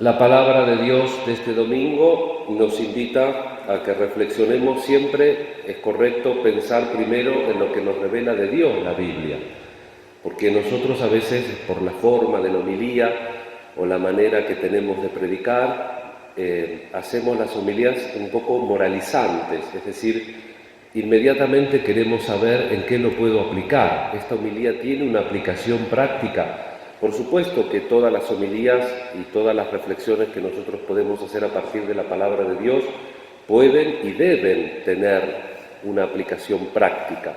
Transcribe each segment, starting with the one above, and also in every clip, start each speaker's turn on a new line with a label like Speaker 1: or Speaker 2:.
Speaker 1: La palabra de Dios de este domingo nos invita a que reflexionemos siempre. Es correcto pensar primero en lo que nos revela de Dios la Biblia, porque nosotros a veces, por la forma de la homilía o la manera que tenemos de predicar, hacemos las homilías un poco moralizantes, es decir, inmediatamente queremos saber en qué lo puedo aplicar. ¿Esta homilía tiene una aplicación práctica? Por supuesto que todas las homilías y todas las reflexiones que nosotros podemos hacer a partir de la palabra de Dios pueden y deben tener una aplicación práctica.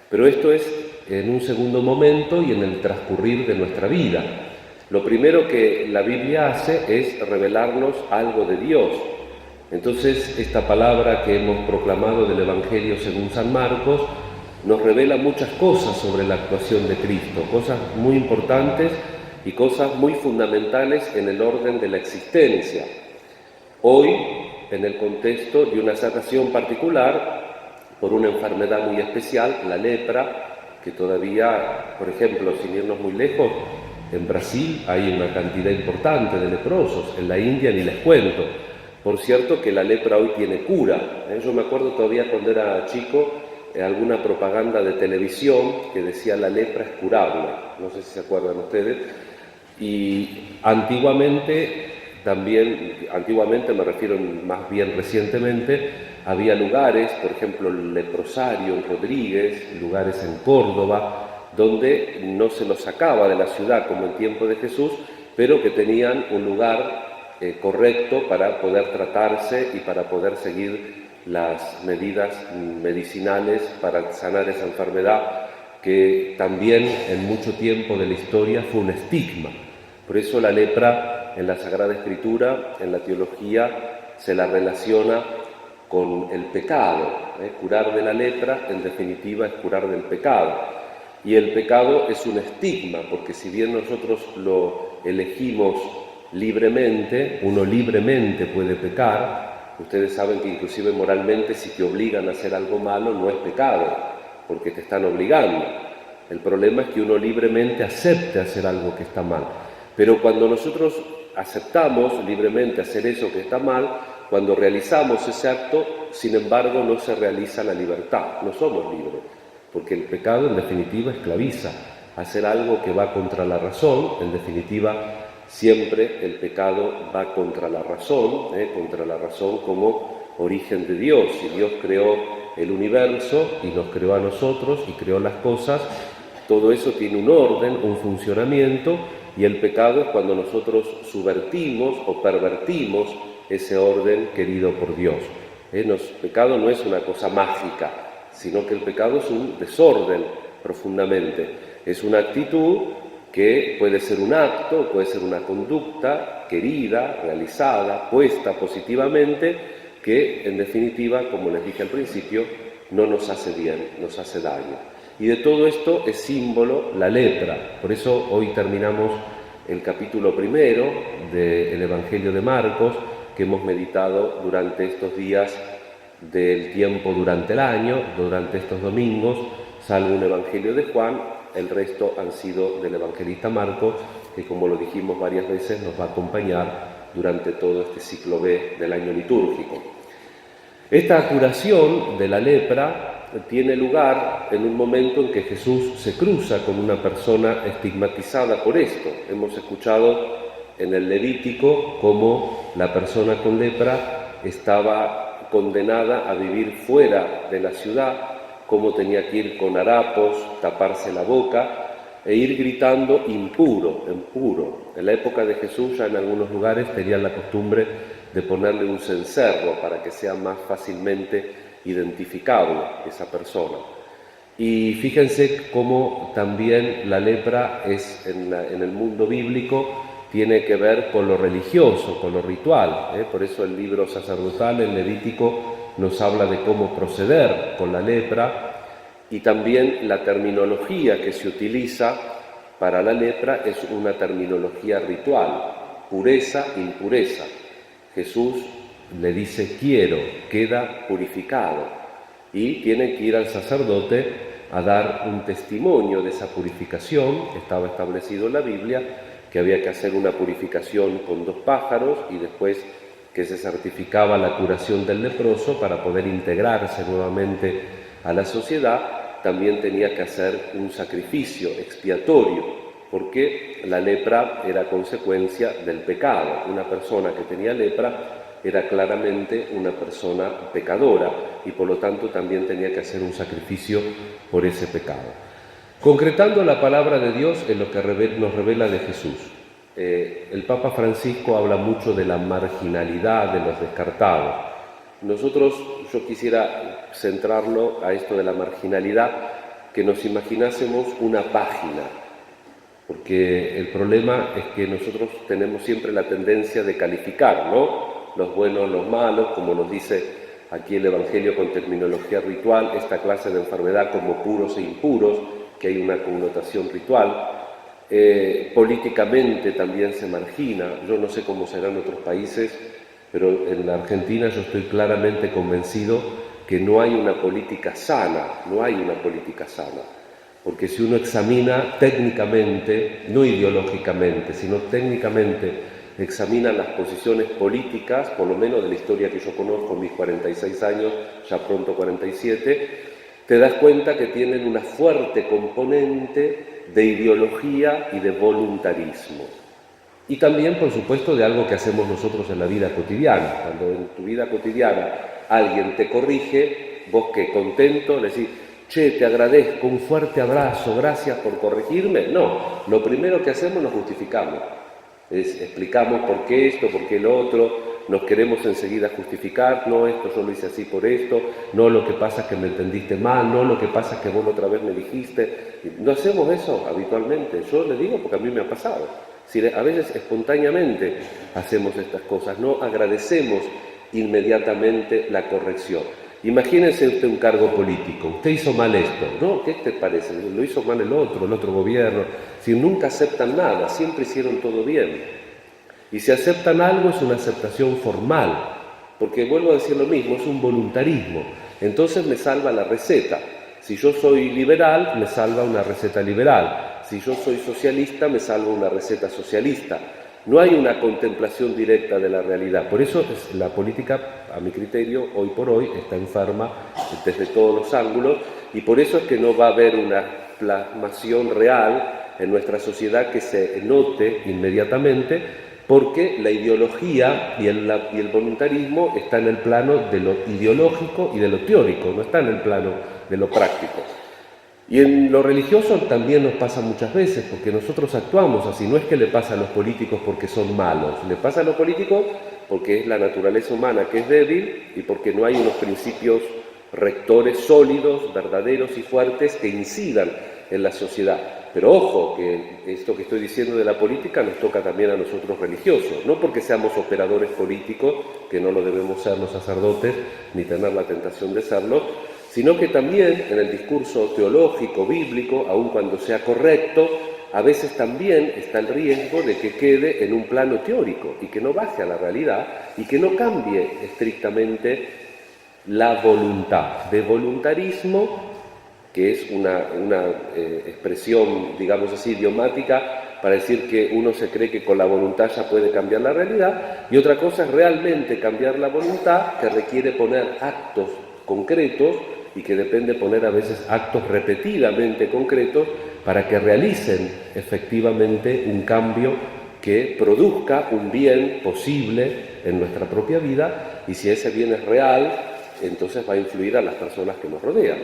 Speaker 1: Pero esto es en un segundo momento y en el transcurrir de nuestra vida. Lo primero que la Biblia hace es revelarnos algo de Dios. Entonces, esta palabra que hemos proclamado del Evangelio según San Marcos nos revela muchas cosas sobre la actuación de Cristo, cosas muy importantes y cosas muy fundamentales en el orden de la existencia. Hoy, en el contexto de una sanación particular por una enfermedad muy especial, la lepra, que todavía, por ejemplo, sin irnos muy lejos, en Brasil hay una cantidad importante de leprosos, en la India ni les cuento. Por cierto que la lepra hoy tiene cura. Yo me acuerdo todavía cuando era chico, alguna propaganda de televisión que decía la lepra es curable, no sé si se acuerdan ustedes, y antiguamente me refiero más bien recientemente, había lugares, por ejemplo el leprosario en Rodríguez, lugares en Córdoba, donde no se los sacaba de la ciudad como en tiempo de Jesús, pero que tenían un lugar correcto para poder tratarse y para poder seguir las medidas medicinales para sanar esa enfermedad que también en mucho tiempo de la historia fue un estigma. Por eso la lepra en la Sagrada Escritura, en la teología, se la relaciona con el pecado. Curar de la lepra, en definitiva, es curar del pecado. Y el pecado es un estigma, porque si bien nosotros lo elegimos libremente, uno libremente puede pecar. Ustedes saben que inclusive moralmente si te obligan a hacer algo malo no es pecado, porque te están obligando. El problema es que uno libremente acepte hacer algo que está mal. Pero cuando nosotros aceptamos libremente hacer eso que está mal, cuando realizamos ese acto, sin embargo no se realiza la libertad, no somos libres, porque el pecado en definitiva esclaviza. Hacer algo que va contra la razón, en definitiva siempre el pecado va contra la razón como origen de Dios. Y Dios creó el universo y nos creó a nosotros y creó las cosas. Todo eso tiene un orden, un funcionamiento, y el pecado es cuando nosotros subvertimos o pervertimos ese orden querido por Dios. El pecado no es una cosa mágica, sino que el pecado es un desorden profundamente. Es una actitud que puede ser un acto, puede ser una conducta querida, realizada, puesta positivamente, que en definitiva, como les dije al principio, no nos hace bien, nos hace daño. Y de todo esto es símbolo la lepra. Por eso hoy terminamos el capítulo primero del Evangelio de Marcos, que hemos meditado durante estos días del tiempo durante el año, durante estos domingos, salvo un Evangelio de Juan. El resto han sido del evangelista Marcos, que como lo dijimos varias veces, nos va a acompañar durante todo este ciclo B del año litúrgico. Esta curación de la lepra tiene lugar en un momento en que Jesús se cruza con una persona estigmatizada por esto. Hemos escuchado en el Levítico cómo la persona con lepra estaba condenada a vivir fuera de la ciudad, cómo tenía que ir con harapos, taparse la boca e ir gritando impuro, impuro. En la época de Jesús ya en algunos lugares tenían la costumbre de ponerle un cencerro para que sea más fácilmente identificable esa persona. Y fíjense cómo también la lepra es en el mundo bíblico tiene que ver con lo religioso, con lo ritual. Por eso el libro sacerdotal, el Levítico, nos habla de cómo proceder con la lepra, y también la terminología que se utiliza para la lepra es una terminología ritual, pureza, impureza. Jesús le dice quiero, queda purificado, y tiene que ir al sacerdote a dar un testimonio de esa purificación. Estaba establecido en la Biblia que había que hacer una purificación con 2 pájaros y después que se certificaba la curación del leproso para poder integrarse nuevamente a la sociedad, también tenía que hacer un sacrificio expiatorio, porque la lepra era consecuencia del pecado. Una persona que tenía lepra era claramente una persona pecadora y por lo tanto también tenía que hacer un sacrificio por ese pecado. Concretando la palabra de Dios en lo que nos revela de Jesús. El Papa Francisco habla mucho de la marginalidad de los descartados. Yo quisiera centrarlo a esto de la marginalidad, que nos imaginásemos una página, porque el problema es que nosotros tenemos siempre la tendencia de calificar, ¿no? Los buenos, los malos, como nos dice aquí el Evangelio con terminología ritual, esta clase de enfermedad como puros e impuros, que hay una connotación ritual. Políticamente también se margina. Yo no sé cómo será en otros países, pero en la Argentina yo estoy claramente convencido que no hay una política sana, porque si uno examina técnicamente, no ideológicamente, sino técnicamente, examina las posiciones políticas, por lo menos de la historia que yo conozco, mis 46 años, ya pronto 47, te das cuenta que tienen una fuerte componente de ideología y de voluntarismo. Y también, por supuesto, de algo que hacemos nosotros en la vida cotidiana. Cuando en tu vida cotidiana alguien te corrige, vos que contento le decís: che, te agradezco, un fuerte abrazo, gracias por corregirme. No, lo primero que hacemos nos justificamos. Explicamos por qué esto, por qué lo otro, nos queremos enseguida justificar, no, esto yo lo hice así por esto, no, lo que pasa es que me entendiste mal, no, lo que pasa es que vos otra vez me dijiste. No hacemos eso habitualmente, yo le digo porque a mí me ha pasado. A veces espontáneamente hacemos estas cosas, no agradecemos inmediatamente la corrección. Imagínense usted un cargo político, usted hizo mal esto, ¿no? ¿Qué te parece? Lo hizo mal el otro gobierno. Si nunca aceptan nada, siempre hicieron todo bien. Y si aceptan algo es una aceptación formal, porque vuelvo a decir lo mismo, es un voluntarismo. Entonces me salva la receta. Si yo soy liberal, me salva una receta liberal. Si yo soy socialista, me salva una receta socialista. No hay una contemplación directa de la realidad. Por eso la política, a mi criterio, hoy por hoy está enferma desde todos los ángulos, y por eso es que no va a haber una plasmación real en nuestra sociedad que se note inmediatamente, porque la ideología y el voluntarismo está en el plano de lo ideológico y de lo teórico, no está en el plano de lo práctico. Y en lo religioso también nos pasa muchas veces, porque nosotros actuamos así. No es que le pasa a los políticos porque son malos, le pasa a los políticos porque es la naturaleza humana que es débil y porque no hay unos principios rectores sólidos, verdaderos y fuertes que incidan en la sociedad. Pero ojo, que esto que estoy diciendo de la política nos toca también a nosotros religiosos, no porque seamos operadores políticos, que no lo debemos ser los sacerdotes, ni tener la tentación de serlo, sino que también en el discurso teológico, bíblico, aun cuando sea correcto, a veces también está el riesgo de que quede en un plano teórico y que no baje a la realidad y que no cambie estrictamente la voluntad. De voluntarismo, que es una expresión, digamos así, idiomática, para decir que uno se cree que con la voluntad ya puede cambiar la realidad, y otra cosa es realmente cambiar la voluntad, que requiere poner actos concretos y que depende poner a veces actos repetidamente concretos para que realicen efectivamente un cambio que produzca un bien posible en nuestra propia vida, y si ese bien es real, entonces va a influir a las personas que nos rodean,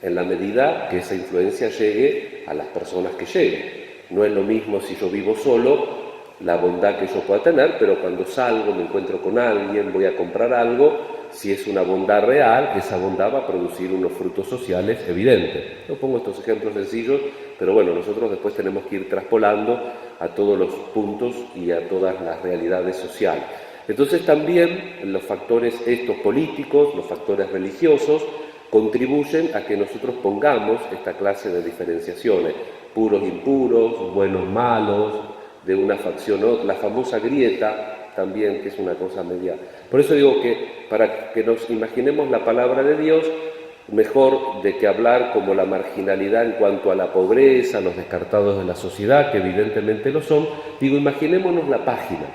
Speaker 1: en la medida que esa influencia llegue a las personas que lleguen. No es lo mismo si yo vivo solo, la bondad que yo pueda tener, pero cuando salgo, me encuentro con alguien, voy a comprar algo, si es una bondad real, esa bondad va a producir unos frutos sociales evidentes. Yo pongo estos ejemplos sencillos, pero bueno, nosotros después tenemos que ir traspolando a todos los puntos y a todas las realidades sociales. Entonces también los factores estos políticos, los factores religiosos, contribuyen a que nosotros pongamos esta clase de diferenciaciones, puros, impuros, buenos, malos, de una facción u otra, la famosa grieta también, que es una cosa media. Por eso digo que para que nos imaginemos la palabra de Dios, mejor de que hablar como la marginalidad en cuanto a la pobreza, los descartados de la sociedad, que evidentemente lo son. Digo, imaginémonos la página,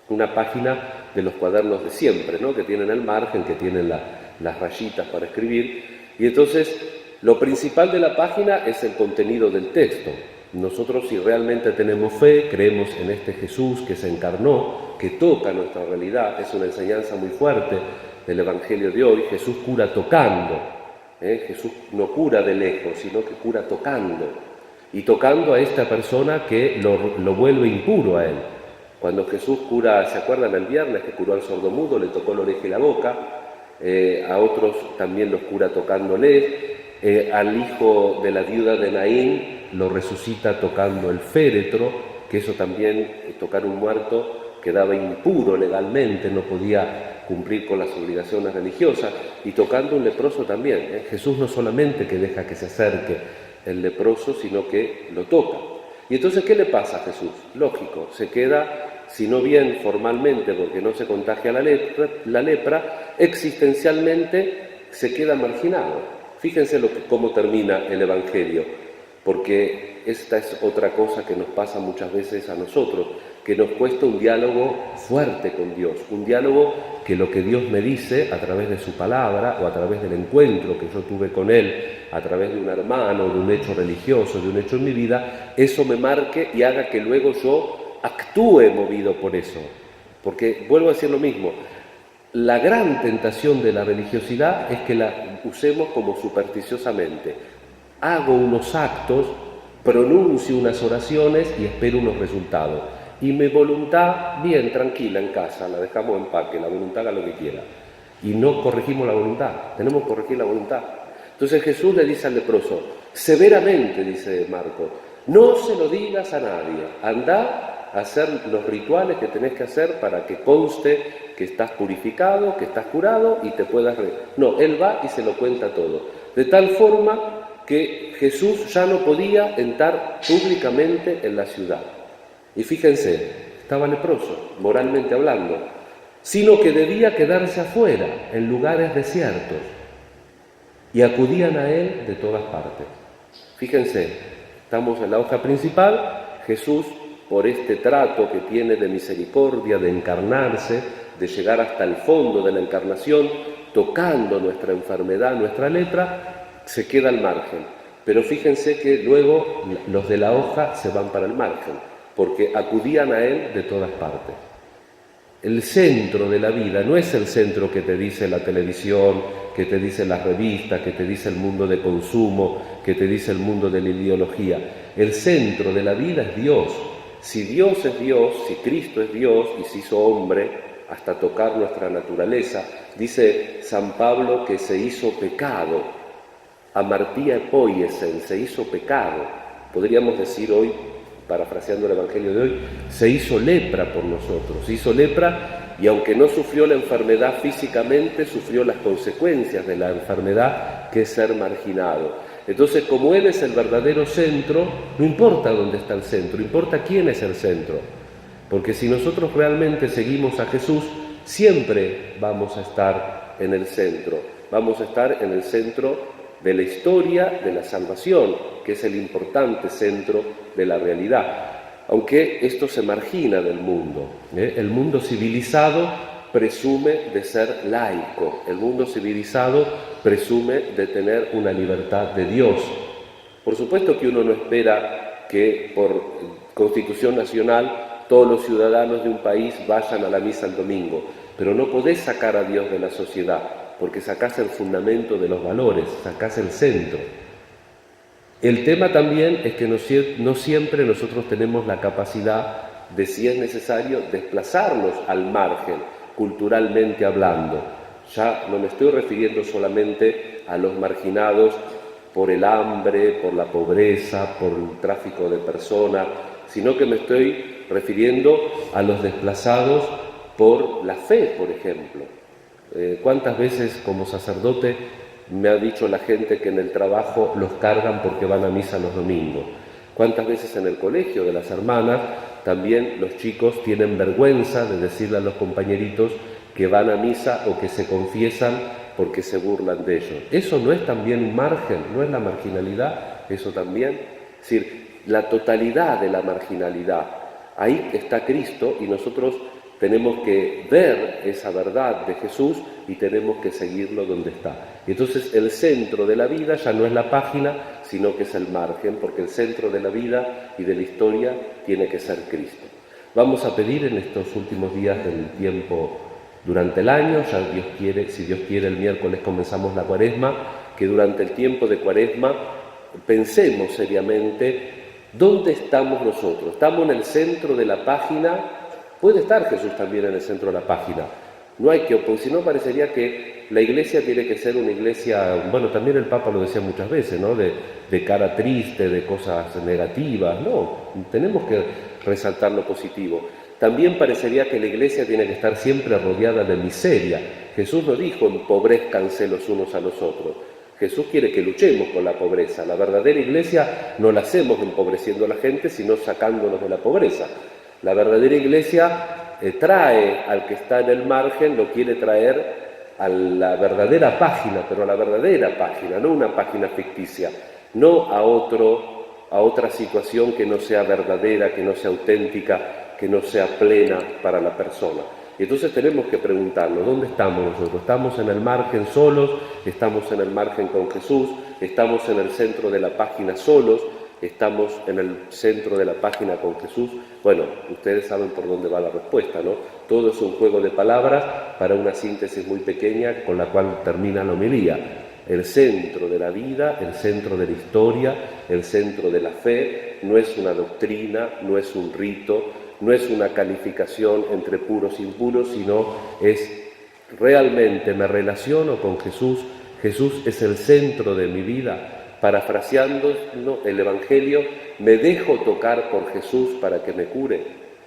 Speaker 1: una página de los cuadernos de siempre, ¿no?, que tienen el margen, que tienen las rayitas para escribir, y entonces lo principal de la página es el contenido del texto. Nosotros, si realmente tenemos fe, creemos en este Jesús que se encarnó, que toca nuestra realidad. Es una enseñanza muy fuerte del Evangelio de hoy. Jesús cura tocando, Jesús no cura de lejos, sino que cura tocando, y tocando a esta persona que lo vuelve impuro a él. Cuando Jesús cura, ¿se acuerdan el viernes que curó al sordomudo? Le tocó la oreja y la boca. A otros también los cura tocándole. Al hijo de la viuda de Naín lo resucita tocando el féretro, que eso también, tocar un muerto, quedaba impuro legalmente, no podía cumplir con las obligaciones religiosas, y tocando un leproso también. Jesús no solamente que deja que se acerque el leproso, sino que lo toca. Y entonces, ¿qué le pasa a Jesús? Lógico, se queda, si no bien formalmente, porque no se contagia la lepra, existencialmente se queda marginado. Fíjense cómo termina el Evangelio, porque esta es otra cosa que nos pasa muchas veces a nosotros, que nos cuesta un diálogo fuerte con Dios, un diálogo que lo que Dios me dice a través de su palabra o a través del encuentro que yo tuve con Él, a través de un hermano, de un hecho religioso, de un hecho en mi vida, eso me marque y haga que luego yo actúe movido por eso. Porque vuelvo a decir lo mismo, la gran tentación de la religiosidad es que la usemos como supersticiosamente. Hago unos actos, pronuncio unas oraciones y espero unos resultados. Y mi voluntad, bien, tranquila en casa, la dejamos en paz, que la voluntad haga lo que quiera. Y no corregimos la voluntad, tenemos que corregir la voluntad. Entonces Jesús le dice al leproso, severamente, dice Marcos, no se lo digas a nadie, andá a hacer los rituales que tenés que hacer para que conste que estás purificado, que estás curado y te puedas... No, él va y se lo cuenta todo. De tal forma que Jesús ya no podía entrar públicamente en la ciudad. Y fíjense, estaba leproso, moralmente hablando, sino que debía quedarse afuera, en lugares desiertos. Y acudían a él de todas partes. Fíjense, estamos en la hoja principal, Jesús, por este trato que tiene de misericordia, de encarnarse, de llegar hasta el fondo de la encarnación, tocando nuestra enfermedad, nuestra lepra, se queda al margen. Pero fíjense que luego los de la hoja se van para el margen, porque acudían a él de todas partes. El centro de la vida no es el centro que te dice la televisión, que te dice las revistas, que te dice el mundo de consumo, que te dice el mundo de la ideología. El centro de la vida es Dios. Si Dios es Dios, si Cristo es Dios y se hizo hombre hasta tocar nuestra naturaleza, dice San Pablo que se hizo pecado, amartía epoiesen, se hizo pecado. Podríamos decir hoy, parafraseando el Evangelio de hoy, se hizo lepra por nosotros, se hizo lepra y aunque no sufrió la enfermedad físicamente, sufrió las consecuencias de la enfermedad, que es ser marginado. Entonces, como Él es el verdadero centro, no importa dónde está el centro, importa quién es el centro. Porque si nosotros realmente seguimos a Jesús, siempre vamos a estar en el centro. Vamos a estar en el centro de la historia de la salvación, que es el importante centro de la realidad. Aunque esto se margina del mundo. El mundo civilizado presume de ser laico, el mundo civilizado presume de tener una libertad de Dios. Por supuesto que uno no espera que por Constitución Nacional todos los ciudadanos de un país vayan a la misa el domingo, pero no podés sacar a Dios de la sociedad, porque sacás el fundamento de los valores, sacás el centro. El tema también es que no siempre nosotros tenemos la capacidad de, si es necesario, desplazarnos al margen, culturalmente hablando. Ya no me estoy refiriendo solamente a los marginados por el hambre, por la pobreza, por el tráfico de personas, sino que me estoy refiriendo a los desplazados por la fe, por ejemplo. ¿Cuántas veces como sacerdote me ha dicho la gente que en el trabajo los cargan porque van a misa los domingos? ¿Cuántas veces en el colegio de las hermanas también los chicos tienen vergüenza de decirle a los compañeritos que van a misa o que se confiesan porque se burlan de ellos. ¿Eso no es también un margen? ¿No es la marginalidad? ¿Eso también? Es decir, la totalidad de la marginalidad. Ahí está Cristo y nosotros tenemos que ver esa verdad de Jesús y tenemos que seguirlo donde está. Y entonces el centro de la vida ya no es la página, sino que es el margen, porque el centro de la vida y de la historia tiene que ser Cristo. Vamos a pedir en estos últimos días del tiempo durante el año, ya Dios quiere, si Dios quiere, el miércoles comenzamos la Cuaresma, que durante el tiempo de Cuaresma pensemos seriamente dónde estamos nosotros. ¿Estamos en el centro de la página? Puede estar Jesús también en el centro de la página. No hay que oponer, si no parecería que la iglesia tiene que ser una iglesia, bueno, también el Papa lo decía muchas veces, ¿no? De cara triste, de cosas negativas. No, tenemos que resaltar lo positivo. También parecería que la iglesia tiene que estar siempre rodeada de miseria. Jesús no dijo empobrezcanse los unos a los otros. Jesús quiere que luchemos con la pobreza. La verdadera iglesia no la hacemos empobreciendo a la gente, sino sacándonos de la pobreza. La verdadera iglesia trae al que está en el margen, lo quiere traer a la verdadera página, pero a la verdadera página, no una página ficticia, no a otra situación que no sea verdadera, que no sea auténtica, que no sea plena para la persona. Y entonces tenemos que preguntarnos, ¿dónde estamos nosotros? ¿Estamos en el margen solos? ¿Estamos en el margen con Jesús? ¿Estamos en el centro de la página solos? ¿Estamos en el centro de la página con Jesús? Bueno, ustedes saben por dónde va la respuesta, ¿no? Todo es un juego de palabras para una síntesis muy pequeña con la cual termina la homilía. El centro de la vida, el centro de la historia, el centro de la fe, no es una doctrina, no es un rito, no es una calificación entre puros e impuros, sino es realmente me relaciono con Jesús. Jesús es el centro de mi vida. Parafraseando el Evangelio, me dejo tocar por Jesús para que me cure,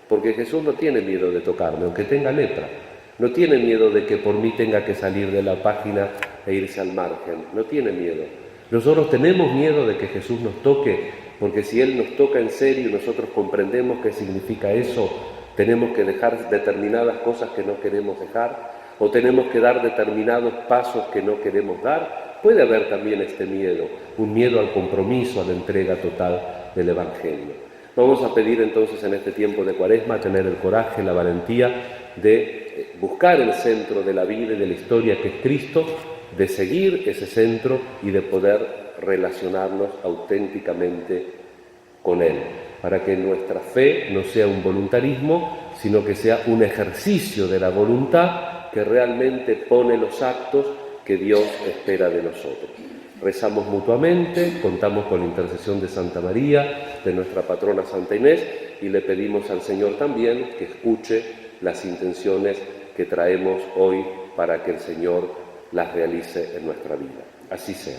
Speaker 1: porque Jesús no tiene miedo de tocarme, aunque tenga lepra. No tiene miedo de que por mí tenga que salir de la página e irse al margen. No tiene miedo. Nosotros tenemos miedo de que Jesús nos toque, porque si Él nos toca en serio y nosotros comprendemos qué significa eso, tenemos que dejar determinadas cosas que no queremos dejar, o tenemos que dar determinados pasos que no queremos dar. Puede haber también este miedo, un miedo al compromiso, a la entrega total del Evangelio. Vamos a pedir entonces en este tiempo de Cuaresma tener el coraje, la valentía de buscar el centro de la vida y de la historia que es Cristo, de seguir ese centro y de poder relacionarnos auténticamente con Él, para que nuestra fe no sea un voluntarismo, sino que sea un ejercicio de la voluntad que realmente pone los actos que Dios espera de nosotros. Rezamos mutuamente, contamos con la intercesión de Santa María, de nuestra patrona Santa Inés, y le pedimos al Señor también que escuche las intenciones que traemos hoy para que el Señor las realice en nuestra vida. Así sea.